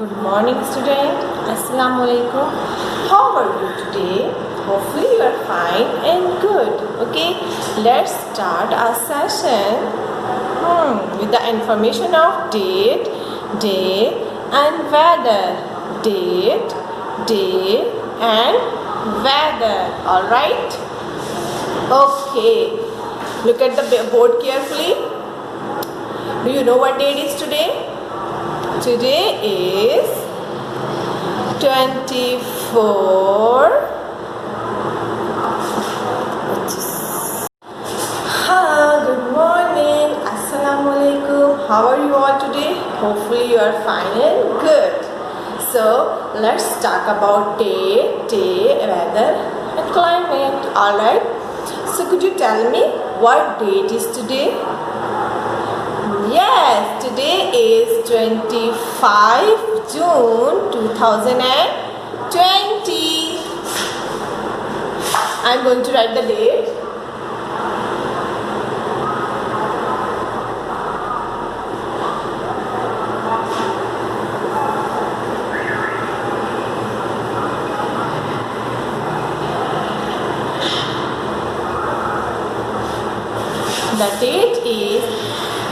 Good morning, student. Assalamu alaikum. How are you today? Hopefully you are fine and good. Okay, let's start our session with the information of date, day and weather. Date, day and weather. All right. Okay. Look at the board carefully. Do you know what date is today? Today is 24. Good morning. Assalamu alaikum. How are you all today? Hopefully you are fine and good. So let's talk about day, weather and climate. Alright. So could you tell me what date is today? Yes, today is 25 June 2020. I'm going to write the date. The date is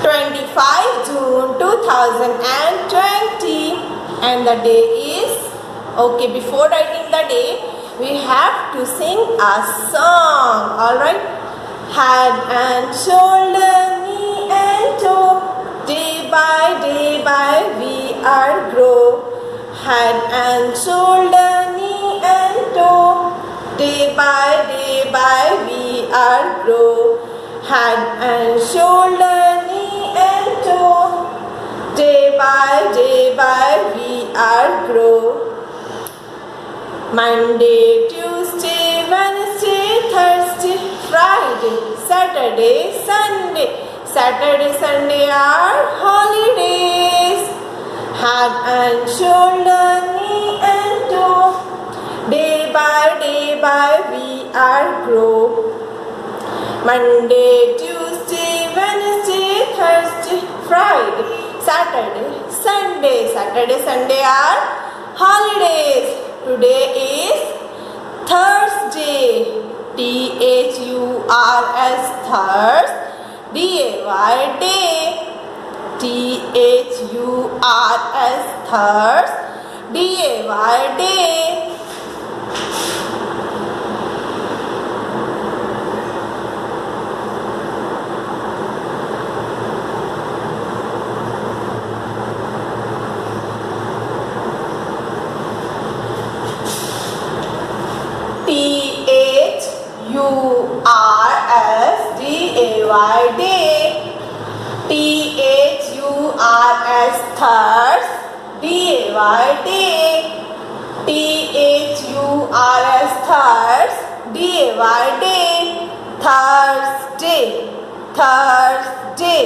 25 June 2020 and the day is, okay, before writing the day we have to sing a song. Alright, head and shoulder, knee and toe, day by we are grow. Head and shoulder, knee and toe, day by we are grow. Head and shoulder, knee and toe, day by we are grow. Monday, Tuesday, Wednesday, Thursday, Friday, Saturday, Sunday. Saturday, Sunday are holidays. Head and shoulder, knee and toe, day by we are grow. Monday, Tuesday, Wednesday, Thursday, Friday, Saturday, Sunday. Saturday, Sunday are holidays. Today is Thursday. T-H-U-R-S, Thurs. D-A-Y, day. T-H-U-R-S, Thurs. D-A-Y, day. T-H-U-R-S-D-A-Y, day. T-H-U-R-S, Thurs. D-A-Y, day. T-H-U-R-S, Thurs. D-A-Y, day. Thursday, Thursday,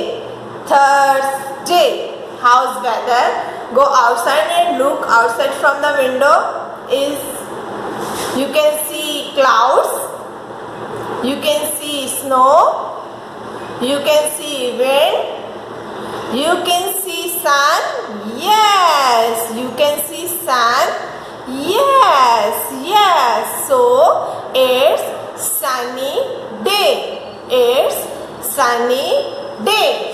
Thursday. How's weather? Go outside and look outside from the window. You can see clouds, you can see snow, you can see wind, you can see sun. Yes, you can see sun. Yes. So it's sunny day. It's sunny day.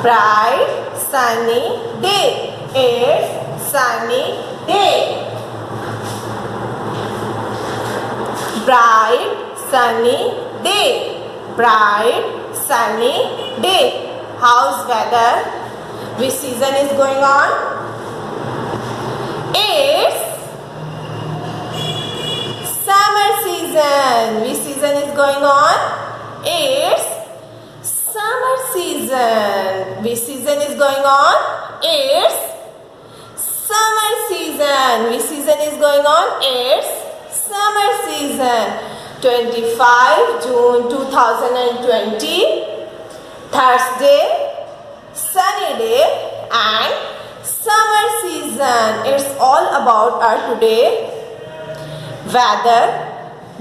Bright sunny day. It's sunny day. Bright sunny day. Bright sunny day. How's weather? Which season is going on? It's summer season. Which season is going on? It's summer season. Which season is going on? It's summer season. Which season is going on? It's summer season. 25 June 2020 Thursday, sunny day and summer season. It's all about our today weather,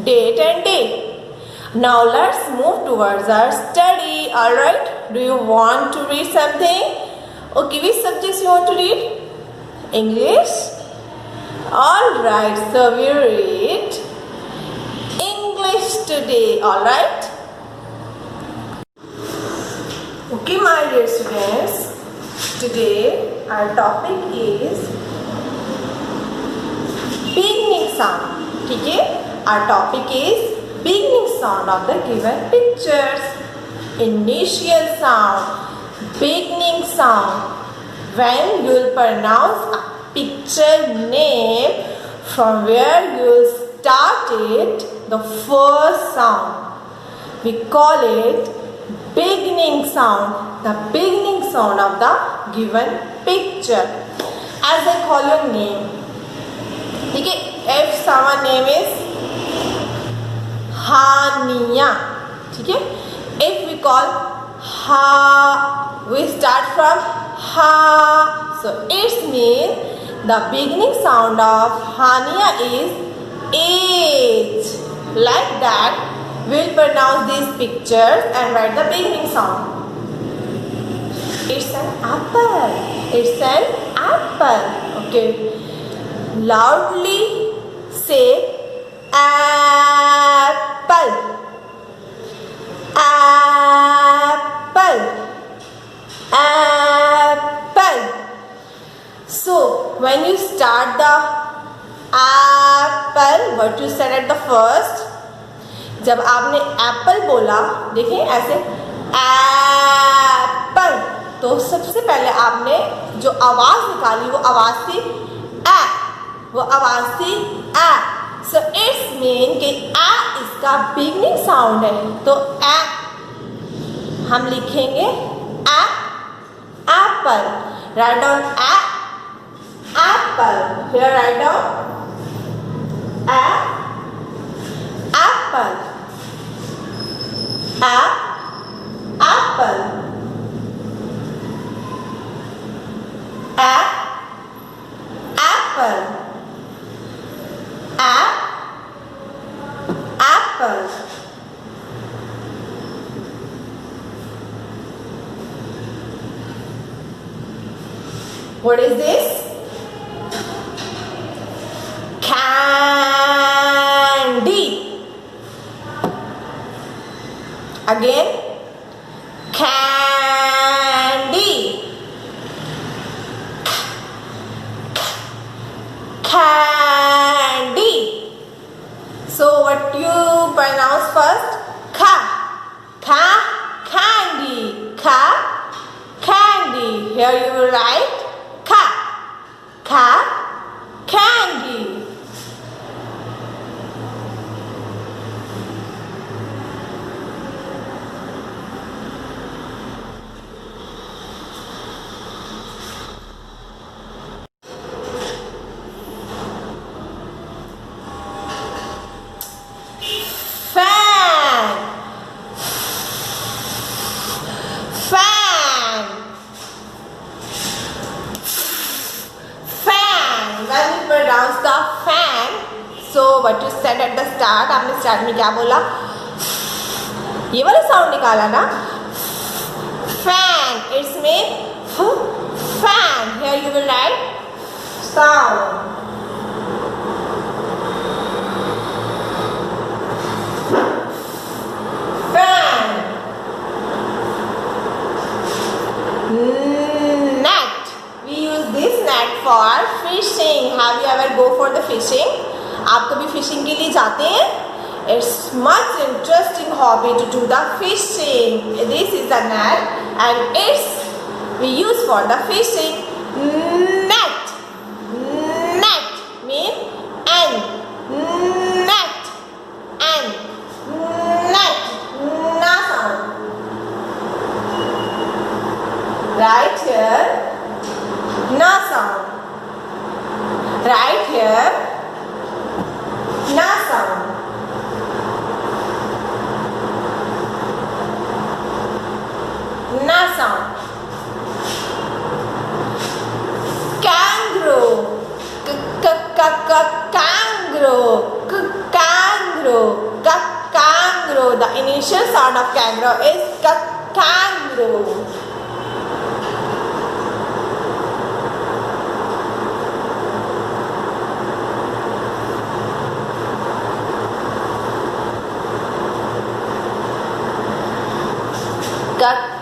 date and day. Now let's move towards our study. Alright, do you want to read something? Okay, which subjects you want to read? English? Alright, so we read English today. Alright? Okay, my dear students, today our topic is beginning sound. Okay? Our topic is beginning sound of the given pictures. Initial sound, beginning sound. When you will pronounce a picture name from where you will start it, the first sound, we call it beginning sound, the beginning sound of the given picture. As I call your name, okay, if someone name is Hania, okay, if we call Ha, we start from Ha, so it means the beginning sound of Hania is H. Like that, we will pronounce these pictures and write the beginning sound. It's an apple. It's an apple. Okay. Loudly say apple. Apple. Apple. So when you start the apple, what you said at the first, जब आपने Apple बोला, देखिए ऐसे Apple, तो सबसे पहले आपने जो आवाज निकाली वो आवाज थी ए, वो आवाज थी ए. सो इट्स मीन कि ए इसका बिगनिंग साउंड है, तो ए हम लिखेंगे A, apple. Write down A, apple. Here write down A, apple. Apple. Apple. Apple. What is this? Candy. Again, candy. Candy. So what you pronounce first? Ka. Ka, candy. Ka, candy. Here you will write ka. Ka, candy. Pronounce the fan. So what you said at the start, आपने start में क्या बोला? ये वाला sound निकाला ना? Fan. It's mean fan. Here you will write sound. Fan. Net. We use this net for fishing. Have you ever go for the fishing? आप कभी फिशिंग के लिए जाते हैं? It's much interesting hobby to do the fishing. This is the net and it's we use for the fishing. Net. Net mean N. Net. N. Net. Na sound. Right here. Na sound. Right here, na sound. Nya sound. Kangaroo. Kangaroo. Kangaroo. Kangaroo. The initial sound of kangaroo is kangaroo.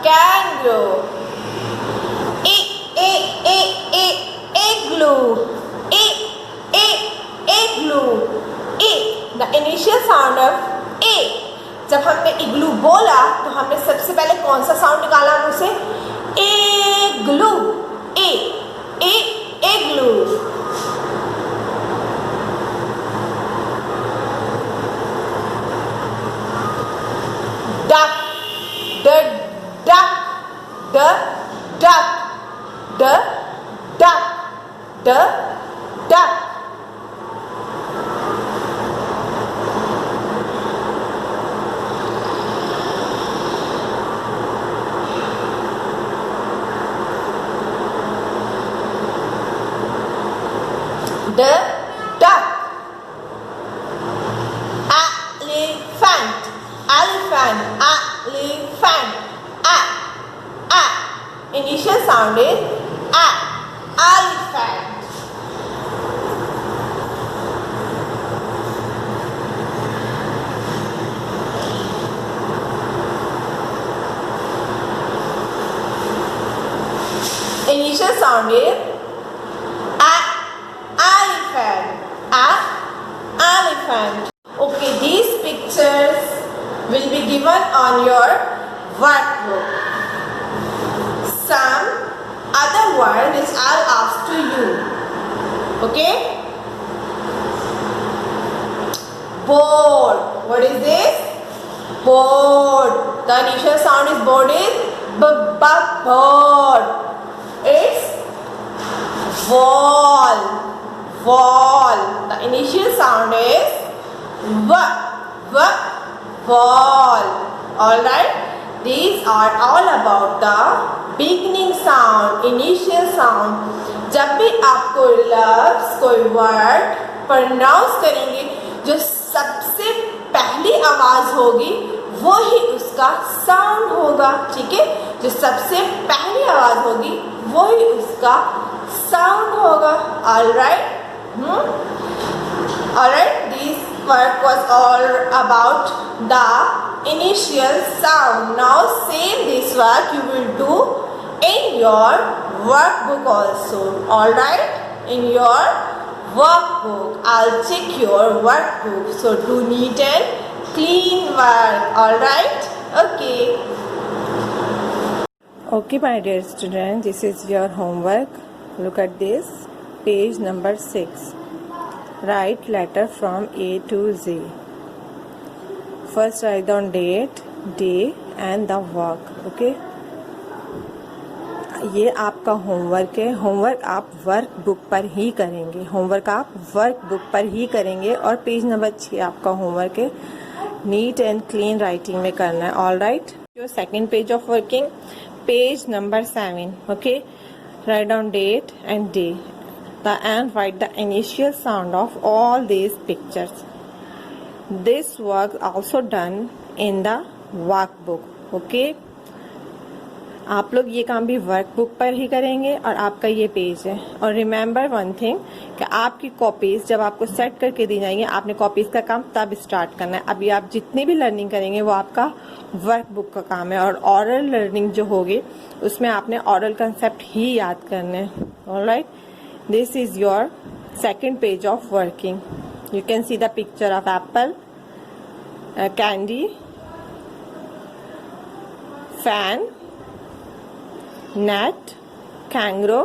Kangaroo. Igloo. Igloo. The initial sound of a. जब हमने इग्लू बोला तो हमने सबसे पहले कौन सा sound निकाला मुंह से? इग्लू. इग्लू. Duck. The duck. The duck. The duck. The duck. The duck. Elephant. Elephant. Elephant. Initial sound is elephant. Initial sound is elephant. Elephant. Okay, these pictures will be given on your workbook. Some other word which I'll ask to you. Okay? Board. What is this? Board. The initial sound is board is board. It's wall. Wall. The initial sound is wall. Alright? These are all about the beginning sound, initial sound. जब भी आप कोई लफ्ज, कोई word pronounce करेंगे, जो सबसे पहली आवाज होगी वो ही उसका साउंड होगा. ठीक है? जो सबसे पहली आवाज होगी वो ही उसका साउंड होगा. Alright? Alright? This work was all about the initial sound. Now same this work you will do in your workbook also. Alright? In your workbook. I'll check your workbook. So do neat and clean work. Alright? Okay. Okay, my dear students, this is your homework. Look at this. Page number 6. Write letter from A to Z. First write down date, day and the work. Okay? ये आपका homework है. Homework आप work book पर ही करेंगे. Homework आप work book पर ही करेंगे. और पेज नंबर 6 आपका होमवर्क है. नीट एंड क्लीन राइटिंग में करना है. All right. Your second page of working, page number 7. Okay, write down date and day and write the initial sound of all these pictures. This work also done in the workbook. Okay? आप लोग ये काम भी workbook पर ही करेंगे और आपका ये पेज है. और रिमेंबर वन थिंग कि आपकी कॉपीज जब आपको सेट करके दी जाएंगी, आपने कॉपीज का काम तब स्टार्ट करना है. अभी आप जितनी भी लर्निंग करेंगे वो आपका वर्कबुक का काम है. और ऑरल लर्निंग जो होगी उसमें आपने ऑरल कंसेप्ट ही याद करने हैं. Alright? This is your second page of working. You can see the picture of apple, candy, fan, net, kangaroo,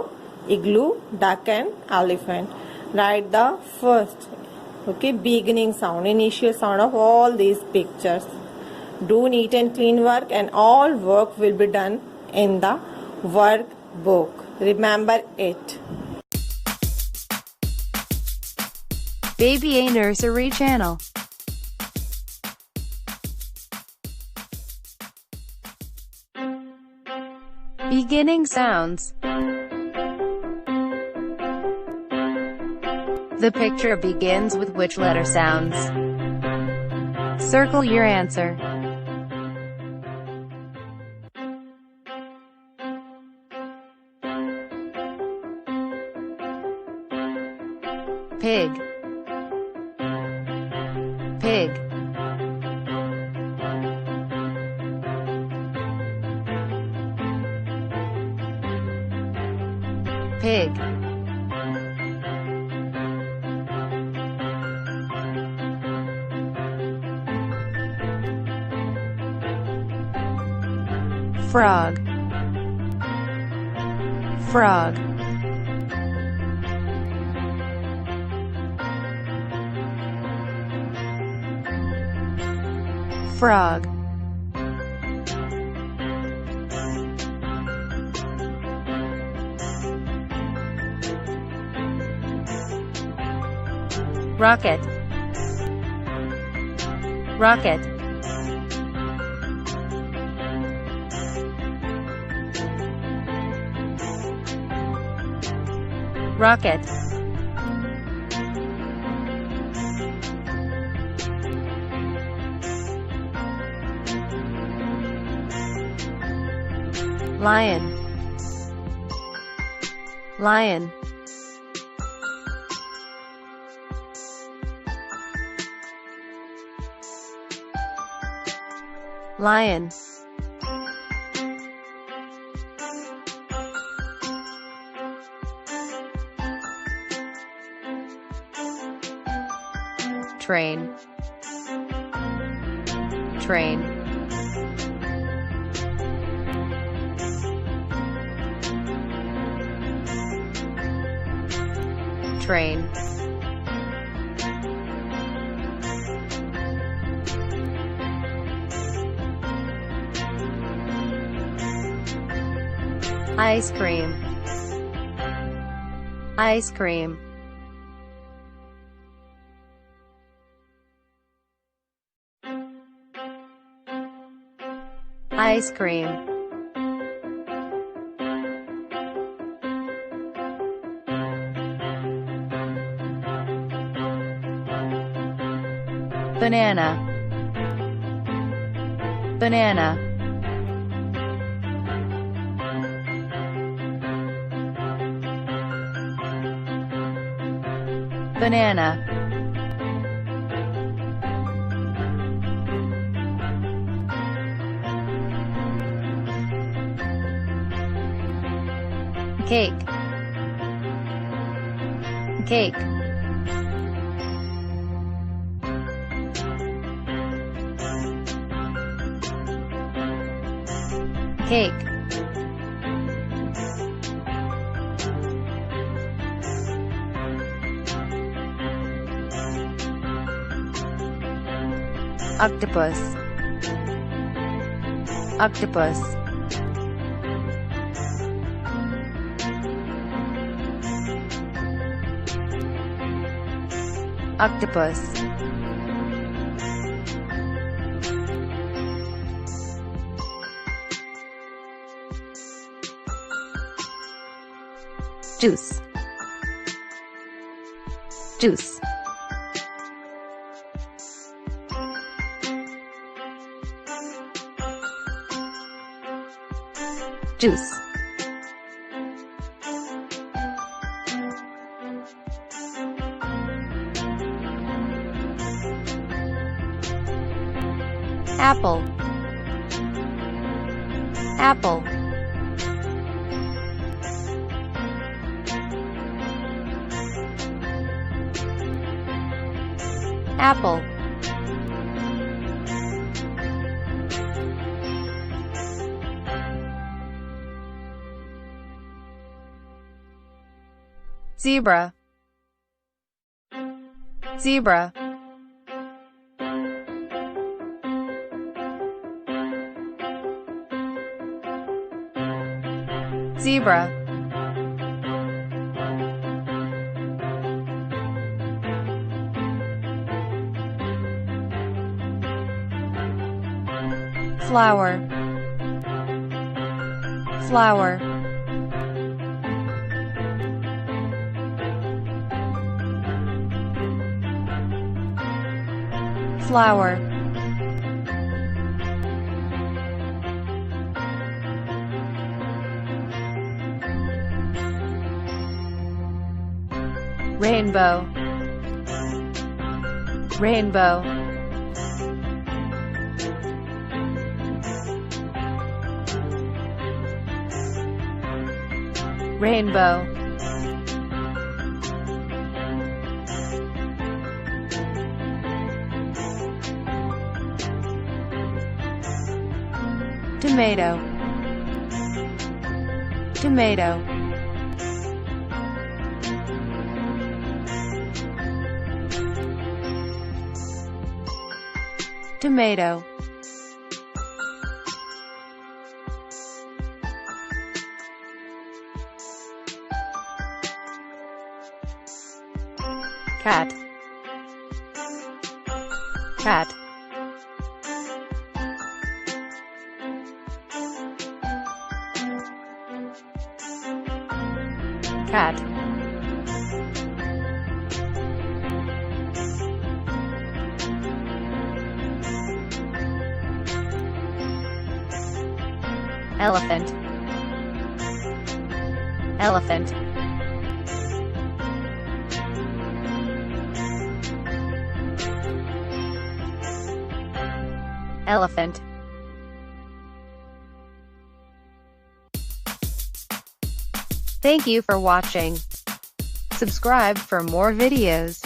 igloo, duck and elephant. Write the first, okay, beginning sound, initial sound of all these pictures. Do neat and clean work, and all work will be done in the workbook. Remember it. Baby A Nursery Channel. Beginning sounds. The picture begins with which letter sounds? Circle your answer. Pig. Pig. Pig. Frog. Frog. Frog. Rocket. Rocket. Rocket. Lion. Lion. Lion. Train. Train. Train. Ice cream. Ice cream. Ice cream. Banana. Banana. Banana. Cake. Cake. Cake. Octopus. Octopus. Octopus. Juice. Juice. Juice. Apple. Apple. Apple. Zebra. Zebra. Zebra. Flower. flower, flower, rainbow, rainbow, rainbow, tomato, tomato, tomato, cat, cat, cat, elephant, elephant, elephant. Thank you for watching. Subscribe for more videos.